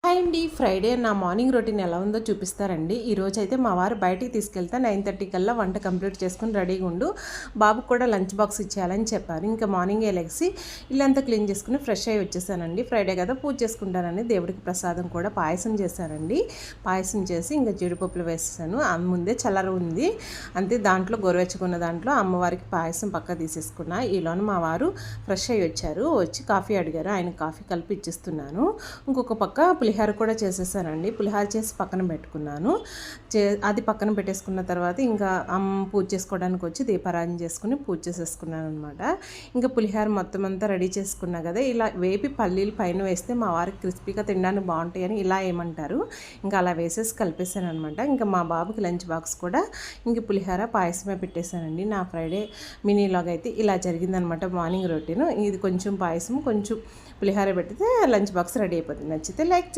Hi అండి. Friday నా morning routine ఎలా ఉందో చూపిస్తారండి. ఈరోజు అయితే మా వారు బయటికి తీసుకెళ్తే 9:30 కల్లా వంట కంప్లీట్ చేసుకుని రెడీగా ఉండు, బాబుకు కూడా లంచ్ బాక్స్ ఇచ్చేయాలని చెప్పారు. ఇంకా మార్నింగే లెగిసి ఇల్లంతా క్లీన్ చేసుకుని ఫ్రెష్ అయ్యి వచ్చేసానండి. ఫ్రైడే కదా పూజ చేసుకుంటానని దేవుడికి ప్రసాదం కూడా పాయసం చేశానండి. పాయసం చేసి ఇంకా జీడిపప్పులు వేసేసాను. ముందే చల్లర ఉంది అంతే, దాంట్లో గోరువెచ్చుకున్న దాంట్లో అమ్మవారికి పాయసం పక్క తీసేసుకున్నా. ఈలోన మా వారు ఫ్రెష్ అయ్యి వచ్చారు. వచ్చి కాఫీ అడిగారు, ఆయన కాఫీ కలిపి ఇచ్చిస్తున్నాను. ఇంకొక పక్క పులిహోర కూడా చేసేసానండి. పులిహోర చేసి పక్కన పెట్టుకున్నాను. అది పక్కన పెట్టేసుకున్న తర్వాత ఇంకా పూజ చేసుకోవడానికి వచ్చి దీపారాధన చేసుకుని పూజ చేసేసుకున్నాను అనమాట. ఇంకా పులిహోర మొత్తం అంతా రెడీ చేసుకున్నా కదా, ఇలా వేపి పల్లీలు పైన వేస్తే మా వారికి క్రిస్పీగా తినడానికి బాగుంటాయని ఇలా ఏమంటారు. ఇంకా అలా వేసేసి కలిపేసాను అనమాట. ఇంకా మా బాబుకి లంచ్ బాక్స్ కూడా ఇంక పులిహోర పాయసమే పెట్టేశానండి. నా ఫ్రైడే మినీలాగా అయితే ఇలా జరిగిందనమాట మార్నింగ్ రొటీన్. ఇది కొంచెం పాయసం కొంచెం పులిహోర పెడితే లంచ్ బాక్స్ రెడీ అయిపోతుంది. నచ్చితే లైక్